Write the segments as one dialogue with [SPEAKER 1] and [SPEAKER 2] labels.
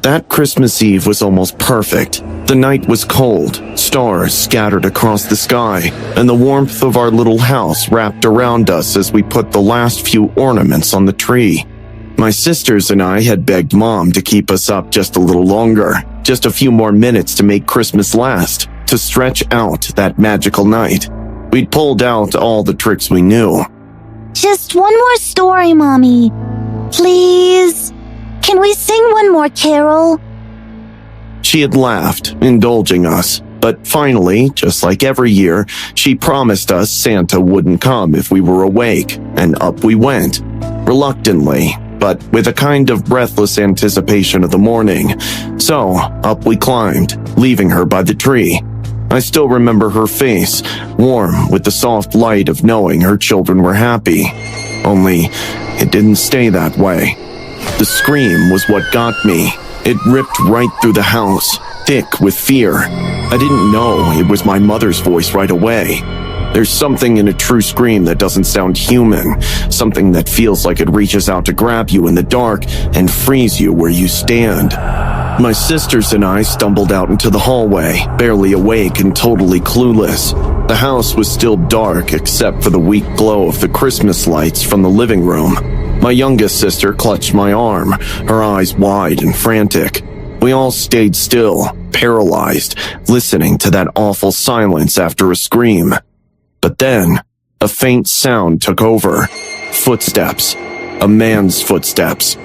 [SPEAKER 1] That Christmas Eve was almost perfect. The night was cold, stars scattered across the sky, and the warmth of our little house wrapped around us as we put the last few ornaments on the tree. My sisters and I had begged Mom to keep us up just a little longer, just a few more minutes to make Christmas last, to stretch out that magical night. We'd pulled out all the tricks we knew.
[SPEAKER 2] Just one more story, Mommy. Please? Can we sing one more carol?
[SPEAKER 1] She had laughed, indulging us, but finally, just like every year, she promised us Santa wouldn't come if we were awake, and up we went, reluctantly, but with a kind of breathless anticipation of the morning. So, up we climbed, leaving her by the tree. I still remember her face, warm with the soft light of knowing her children were happy. Only, it didn't stay that way. The scream was what got me. It ripped right through the house, thick with fear. I didn't know it was my mother's voice right away. There's something in a true scream that doesn't sound human, something that feels like it reaches out to grab you in the dark and frees you where you stand. My sisters and I stumbled out into the hallway, barely awake and totally clueless. The house was still dark except for the weak glow of the Christmas lights from the living room. My youngest sister clutched my arm, her eyes wide and frantic. We all stayed still, paralyzed, listening to that awful silence after a scream. But then, a faint sound took over. Footsteps. A man's footsteps.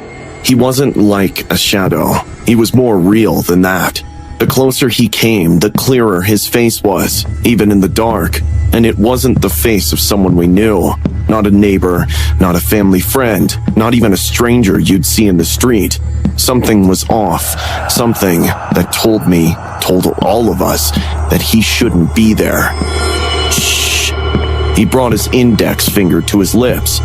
[SPEAKER 1] He wasn't like a shadow. He was more real than that. The closer he came, the clearer his face was, even in the dark. And it wasn't the face of someone we knew. Not a neighbor, not a family friend, not even a stranger you'd see in the street. Something was off. Something that told all of us, that he shouldn't be there. Shh. He brought his index finger to his lips.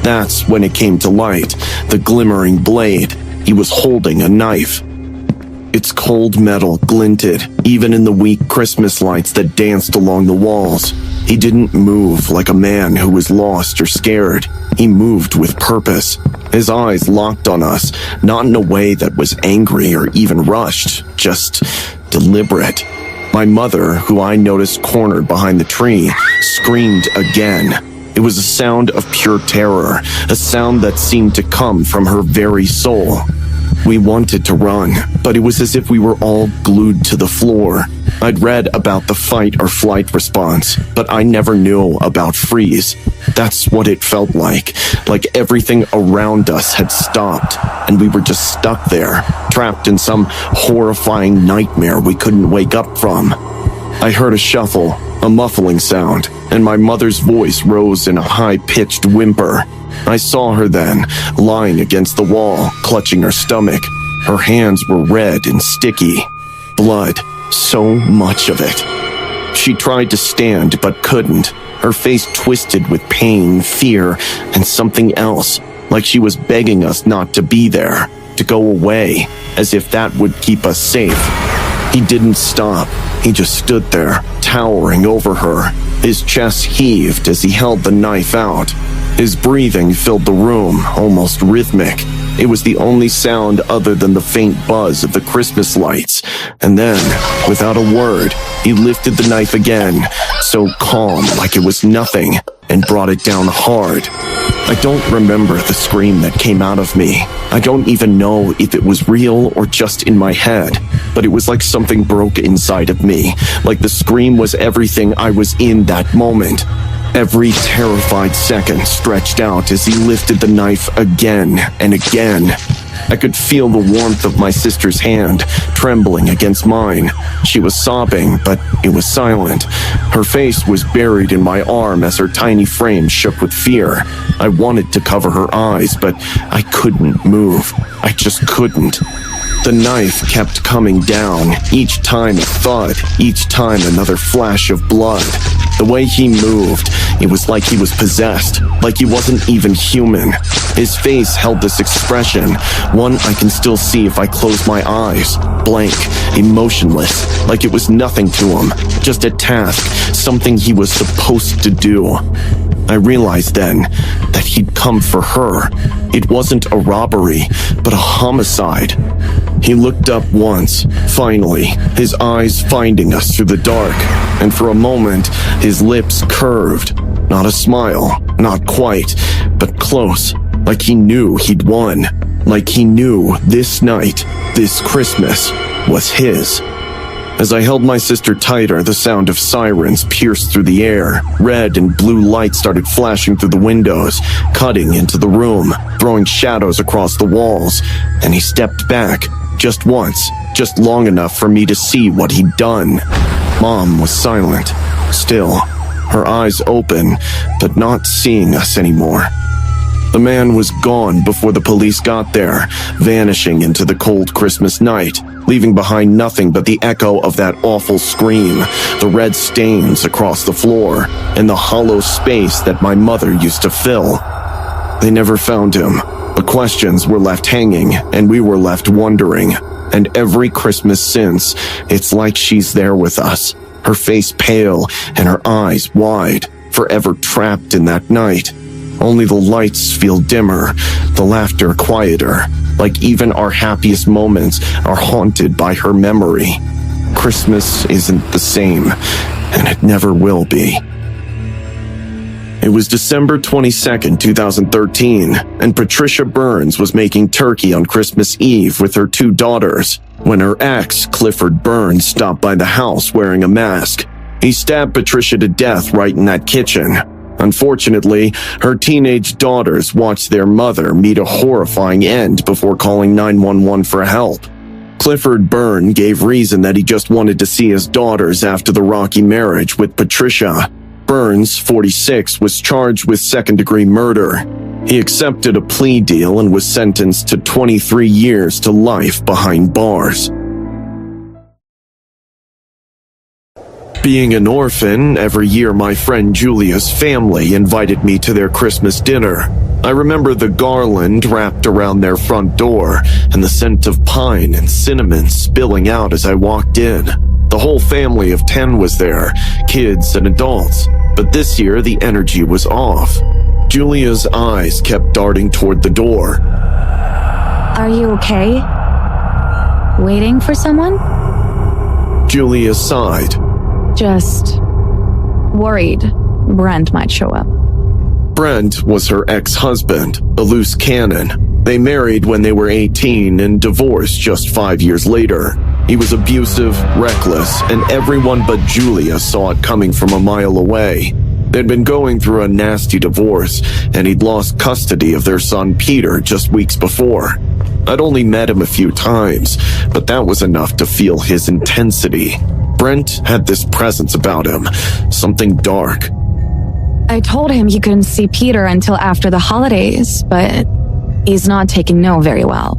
[SPEAKER 1] That's when it came to light, the glimmering blade. He was holding a knife. Its cold metal glinted, even in the weak Christmas lights that danced along the walls. He didn't move like a man who was lost or scared. He moved with purpose. His eyes locked on us, not in a way that was angry or even rushed, just deliberate. My mother, who I noticed cornered behind the tree, screamed again. It was a sound of pure terror, a sound that seemed to come from her very soul. We wanted to run, but it was as if we were all glued to the floor. I'd read about the fight or flight response, but I never knew about freeze. That's what it felt like everything around us had stopped, and we were just stuck there, trapped in some horrifying nightmare we couldn't wake up from. I heard a shuffle, a muffling sound, and my mother's voice rose in a high-pitched whimper. I saw her then, lying against the wall, clutching her stomach. Her hands were red and sticky. Blood, so much of it. She tried to stand, but couldn't. Her face twisted with pain, fear, and something else, like she was begging us not to be there, to go away, as if that would keep us safe. He didn't stop. He just stood there, towering over her. His chest heaved as he held the knife out. His breathing filled the room, almost rhythmic. It was the only sound other than the faint buzz of the Christmas lights. And then, without a word, he lifted the knife again, so calm like it was nothing, and brought it down hard. I don't remember the scream that came out of me. I don't even know if it was real or just in my head, but it was like something broke inside of me, like the scream was everything I was in that moment. Every terrified second stretched out as he lifted the knife again and again. I could feel the warmth of my sister's hand trembling against mine. She was sobbing, but it was silent. Her face was buried in my arm as her tiny frame shook with fear. I wanted to cover her eyes, but I couldn't move. I just couldn't. The knife kept coming down, each time a thud, each time another flash of blood. The way he moved, it was like he was possessed, like he wasn't even human. His face held this expression, one I can still see if I close my eyes, blank, emotionless, like it was nothing to him, just a task, something he was supposed to do. I realized then that he'd come for her. It wasn't a robbery, but a homicide. He looked up once, finally, his eyes finding us through the dark, and for a moment, his lips curved. Not a smile, not quite, but close, like he knew he'd won, like he knew this night, this Christmas, was his. As I held my sister tighter, the sound of sirens pierced through the air. Red and blue lights started flashing through the windows, cutting into the room, throwing shadows across the walls, and he stepped back, just once, just long enough for me to see what he'd done. Mom was silent, still, her eyes open, but not seeing us anymore. The man was gone before the police got there, vanishing into the cold Christmas night, leaving behind nothing but the echo of that awful scream, the red stains across the floor, and the hollow space that my mother used to fill. They never found him. The questions were left hanging, and we were left wondering. And every Christmas since, it's like she's there with us, her face pale and her eyes wide, forever trapped in that night. Only the lights feel dimmer, the laughter quieter, like even our happiest moments are haunted by her memory. Christmas isn't the same, and it never will be. It was December 22nd, 2013, and Patricia Burns was making turkey on Christmas Eve with her 2 daughters, when her ex, Clifford Burns, stopped by the house wearing a mask. He stabbed Patricia to death right in that kitchen. Unfortunately, her teenage daughters watched their mother meet a horrifying end before calling 911 for help. Clifford Byrne gave reason that he just wanted to see his daughters after the rocky marriage with Patricia. Burns, 46, was charged with second-degree murder. He accepted a plea deal and was sentenced to 23 years to life behind bars. Being an orphan, every year my friend Julia's family invited me to their Christmas dinner. I remember the garland wrapped around their front door and the scent of pine and cinnamon spilling out as I walked in. The whole family of 10 was there, kids and adults, but this year the energy was off. Julia's eyes kept darting toward the door.
[SPEAKER 2] Are you okay? Waiting for someone?
[SPEAKER 1] Julia sighed.
[SPEAKER 3] Just worried Brent might show up.
[SPEAKER 1] Brent was her ex-husband, a loose cannon. They married when they were 18 and divorced just 5 years later. He was abusive, reckless, and everyone but Julia saw it coming from a mile away. They'd been going through a nasty divorce, and he'd lost custody of their son Peter just weeks before. I'd only met him a few times, but that was enough to feel his intensity. Brent had this presence about him, something dark.
[SPEAKER 3] I told him he couldn't see Peter until after the holidays, but he's not taking no very well.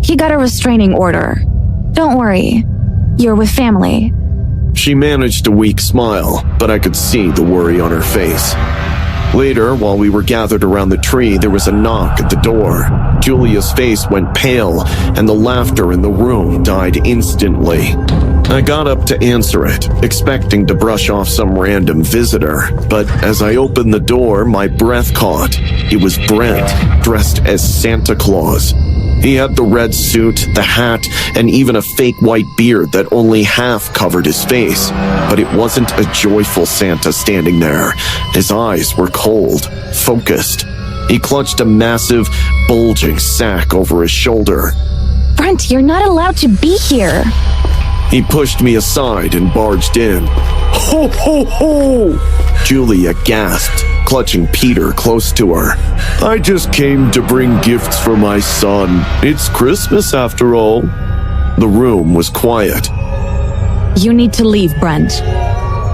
[SPEAKER 3] He got a restraining order. Don't worry, you're with family.
[SPEAKER 1] She managed a weak smile, but I could see the worry on her face. Later, while we were gathered around the tree, there was a knock at the door. Julia's face went pale, and the laughter in the room died instantly. I got up to answer it, expecting to brush off some random visitor, but as I opened the door, my breath caught. It was Brent, dressed as Santa Claus. He had the red suit, the hat, and even a fake white beard that only half covered his face. But it wasn't a joyful Santa standing there. His eyes were cold, focused. He clutched a massive, bulging sack over his shoulder.
[SPEAKER 3] Brent, you're not allowed to be here.
[SPEAKER 1] He pushed me aside and barged in. Ho, ho, ho! Julia gasped, clutching Peter close to her. I just came to bring gifts for my son. It's Christmas after all. The room was quiet.
[SPEAKER 3] You need to leave, Brent.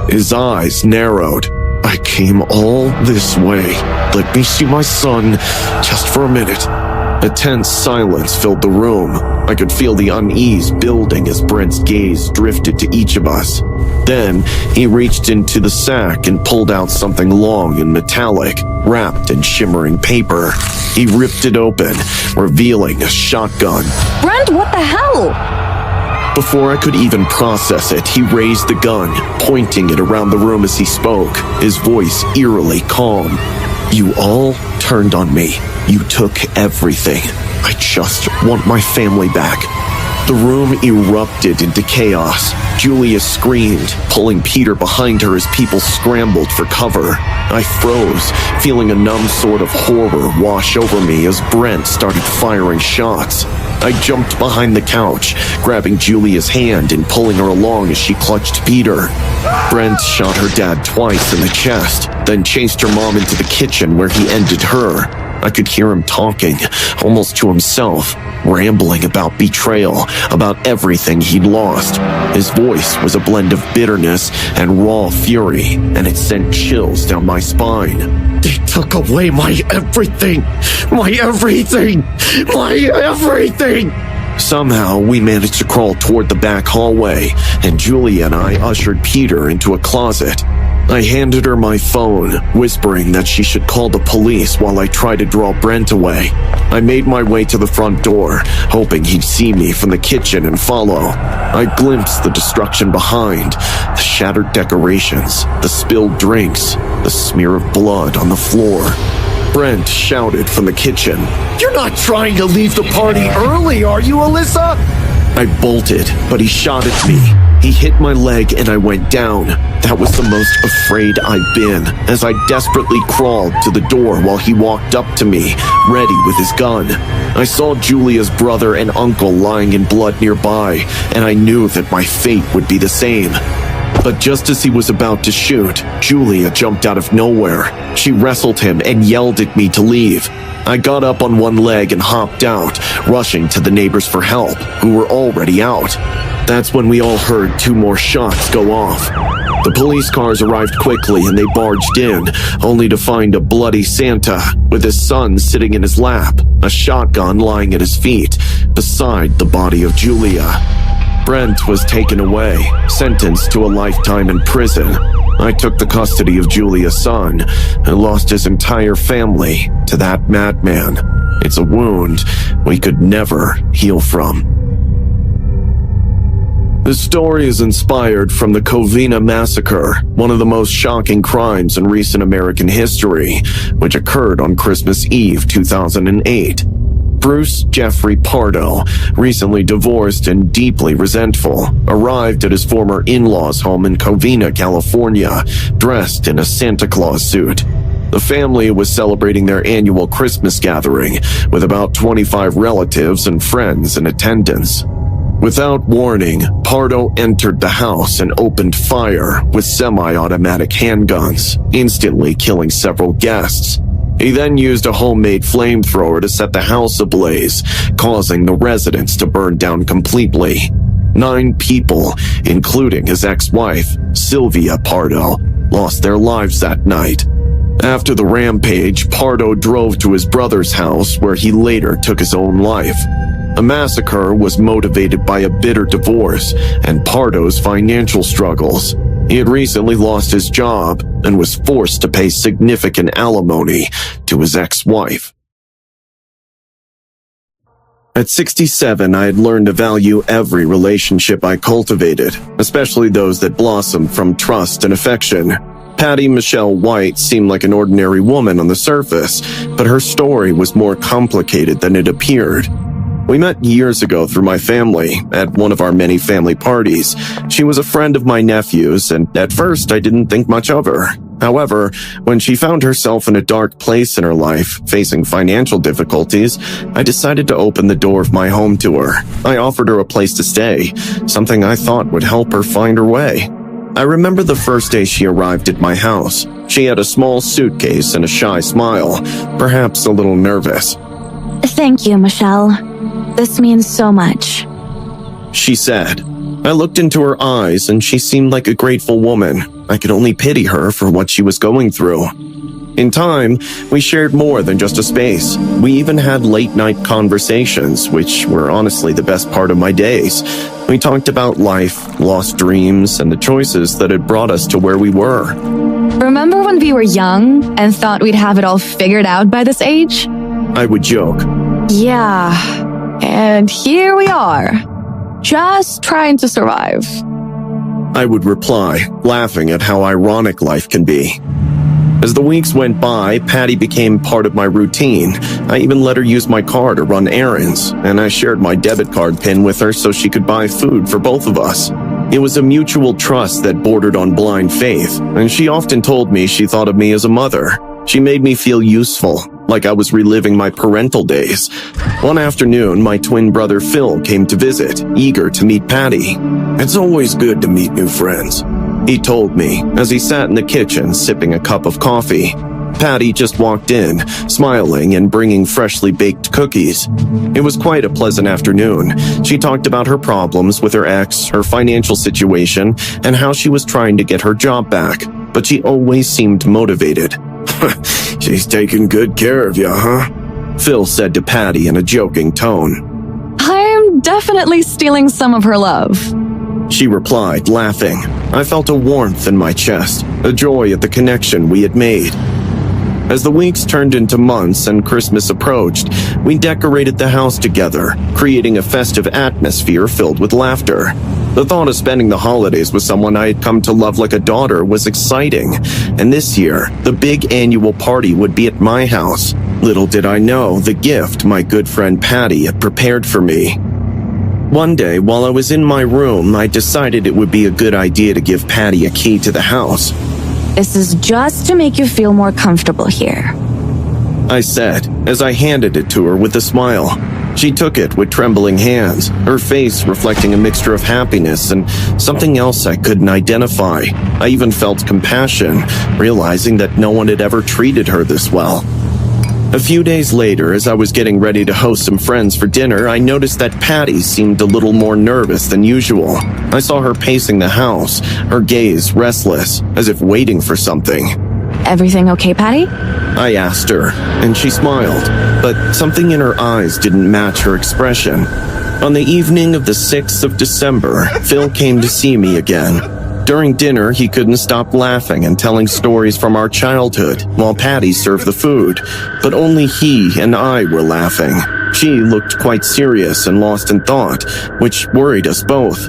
[SPEAKER 1] His eyes narrowed. I came all this way. Let me see my son just for a minute. A tense silence filled the room. I could feel the unease building as Brent's gaze drifted to each of us. Then, he reached into the sack and pulled out something long and metallic, wrapped in shimmering paper. He ripped it open, revealing a shotgun.
[SPEAKER 3] Brent, what the hell?
[SPEAKER 1] Before I could even process it, he raised the gun, pointing it around the room as he spoke, his voice eerily calm. You all turned on me. You took everything. I just want my family back. The room erupted into chaos. Julia screamed, pulling Peter behind her as people scrambled for cover. I froze, feeling a numb sort of horror wash over me as Brent started firing shots. I jumped behind the couch, grabbing Julia's hand and pulling her along as she clutched Peter. Brent shot her dad twice in the chest, then chased her mom into the kitchen where he ended her. I could hear him talking, almost to himself, rambling about betrayal, about everything he'd lost. His voice was a blend of bitterness and raw fury, and it sent chills down my spine. They took away my everything! My everything! My everything! Somehow, we managed to crawl toward the back hallway, and Julia and I ushered Peter into a closet. I handed her my phone, whispering that she should call the police while I tried to draw Brent away. I made my way to the front door, hoping he'd see me from the kitchen and follow. I glimpsed the destruction behind, the shattered decorations, the spilled drinks, the smear of blood on the floor. Brent shouted from the kitchen, "You're not trying to leave the party early, are you, Alyssa?" I bolted, but he shot at me. He hit my leg and I went down. That was the most afraid I'd been, as I desperately crawled to the door while he walked up to me, ready with his gun. I saw Julia's brother and uncle lying in blood nearby, and I knew that my fate would be the same. But just as he was about to shoot, Julia jumped out of nowhere. She wrestled him and yelled at me to leave. I got up on one leg and hopped out, rushing to the neighbors for help, who were already out. That's when we all heard 2 more shots go off. The police cars arrived quickly and they barged in, only to find a bloody Santa with his son sitting in his lap, a shotgun lying at his feet, beside the body of Julia. Brent was taken away, sentenced to a lifetime in prison. I took the custody of Julia's son and lost his entire family to that madman. It's a wound we could never heal from. This story is inspired from the Covina Massacre, one of the most shocking crimes in recent American history, which occurred on Christmas Eve 2008. Bruce Jeffrey Pardo, recently divorced and deeply resentful, arrived at his former in-laws' home in Covina, California, dressed in a Santa Claus suit. The family was celebrating their annual Christmas gathering, with about 25 relatives and friends in attendance. Without warning, Pardo entered the house and opened fire with semi-automatic handguns, instantly killing several guests. He then used a homemade flamethrower to set the house ablaze, causing the residence to burn down completely. 9 people, including his ex-wife, Sylvia Pardo, lost their lives that night. After the rampage, Pardo drove to his brother's house where he later took his own life. The massacre was motivated by a bitter divorce and Pardo's financial struggles. He had recently lost his job and was forced to pay significant alimony to his ex-wife. At 67, I had learned to value every relationship I cultivated, especially those that blossomed from trust and affection. Patty Michelle White seemed like an ordinary woman on the surface, but her story was more complicated than it appeared. We met years ago through my family, at one of our many family parties. She was a friend of my nephew's, and at first I didn't think much of her. However, when she found herself in a dark place in her life, facing financial difficulties, I decided to open the door of my home to her. I offered her a place to stay, something I thought would help her find her way. I remember the first day she arrived at my house. She had a small suitcase and a shy smile, perhaps a little nervous.
[SPEAKER 3] Thank you, Michelle. This means so much,
[SPEAKER 1] she said. I looked into her eyes and she seemed like a grateful woman. I could only pity her for what she was going through. In time, we shared more than just a space. We even had late-night conversations, which were honestly the best part of my days. We talked about life, lost dreams, and the choices that had brought us to where we were.
[SPEAKER 3] Remember when we were young and thought we'd have it all figured out by this age?
[SPEAKER 1] I would joke.
[SPEAKER 3] Yeah, and here we are, just trying to survive.
[SPEAKER 1] I would reply, laughing at how ironic life can be. As the weeks went by, Patty became part of my routine. I even let her use my car to run errands, and I shared my debit card PIN with her so she could buy food for both of us. It was a mutual trust that bordered on blind faith, and she often told me she thought of me as a mother. She made me feel useful, like I was reliving my parental days. One afternoon, my twin brother Phil came to visit, eager to meet Patty. "It's always good to meet new friends," he told me as he sat in the kitchen sipping a cup of coffee. Patty just walked in, smiling and bringing freshly baked cookies. It was quite a pleasant afternoon. She talked about her problems with her ex, her financial situation, and how she was trying to get her job back, but she always seemed motivated. "She's taking good care of you, huh?" Phil said to Patty in a joking tone.
[SPEAKER 3] I'm definitely stealing some of her love.
[SPEAKER 1] She replied, laughing. I felt a warmth in my chest, a joy at the connection we had made. As the weeks turned into months and Christmas approached, we decorated the house together, creating a festive atmosphere filled with laughter. The thought of spending the holidays with someone I had come to love like a daughter was exciting, and this year, the big annual party would be at my house. Little did I know the gift my good friend Patty had prepared for me. One day, while I was in my room, I decided it would be a good idea to give Patty a key to the house.
[SPEAKER 3] This is just to make you feel more comfortable here.
[SPEAKER 1] I said, as I handed it to her with a smile. She took it with trembling hands, her face reflecting a mixture of happiness and something else I couldn't identify. I even felt compassion, realizing that no one had ever treated her this well. A few days later, as I was getting ready to host some friends for dinner, I noticed that Patty seemed a little more nervous than usual. I saw her pacing the house, her gaze restless, as if waiting for something.
[SPEAKER 3] Everything okay, Patty?
[SPEAKER 1] I asked her, and she smiled, but something in her eyes didn't match her expression. On the evening of the 6th of December, Phil came to see me again. During dinner, he couldn't stop laughing and telling stories from our childhood while Patty served the food, but only he and I were laughing. She looked quite serious and lost in thought, which worried us both.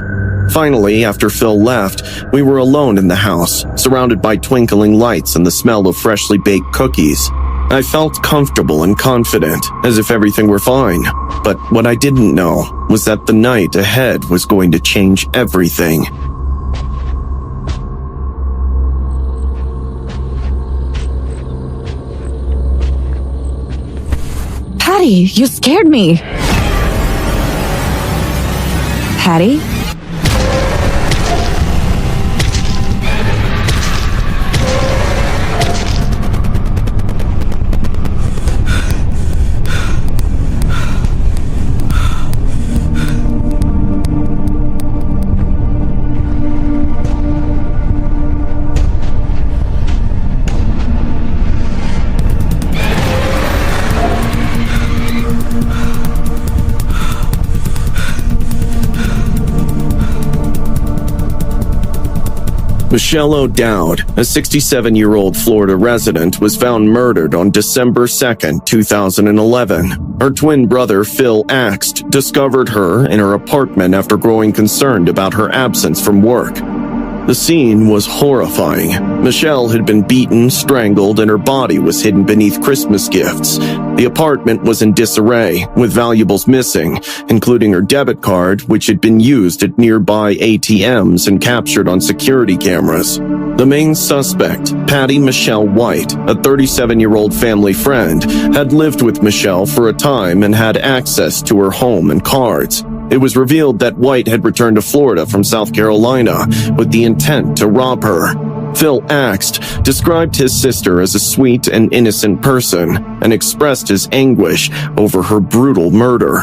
[SPEAKER 1] Finally, after Phil left, we were alone in the house, surrounded by twinkling lights and the smell of freshly baked cookies. I felt comfortable and confident, as if everything were fine. But what I didn't know was that the night ahead was going to change everything.
[SPEAKER 3] Patty, you scared me. Patty?
[SPEAKER 1] Michelle O'Dowd, a 67-year-old Florida resident, was found murdered on December 2, 2011. Her twin brother, Phil Axt, discovered her in her apartment after growing concerned about her absence from work. The scene was horrifying. Michelle had been beaten, strangled, and her body was hidden beneath Christmas gifts. The apartment was in disarray, with valuables missing, including her debit card, which had been used at nearby ATMs and captured on security cameras. The main suspect, Patty Michelle White, a 37-year-old family friend, had lived with Michelle for a time and had access to her home and cards. It was revealed that White had returned to Florida from South Carolina with the intent to rob her. Phil Axt described his sister as a sweet and innocent person and expressed his anguish over her brutal murder.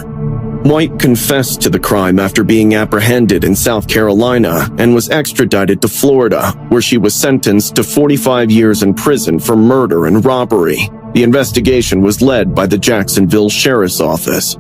[SPEAKER 1] White confessed to the crime after being apprehended in South Carolina and was extradited to Florida, where she was sentenced to 45 years in prison for murder and robbery. The investigation was led by the Jacksonville Sheriff's Office.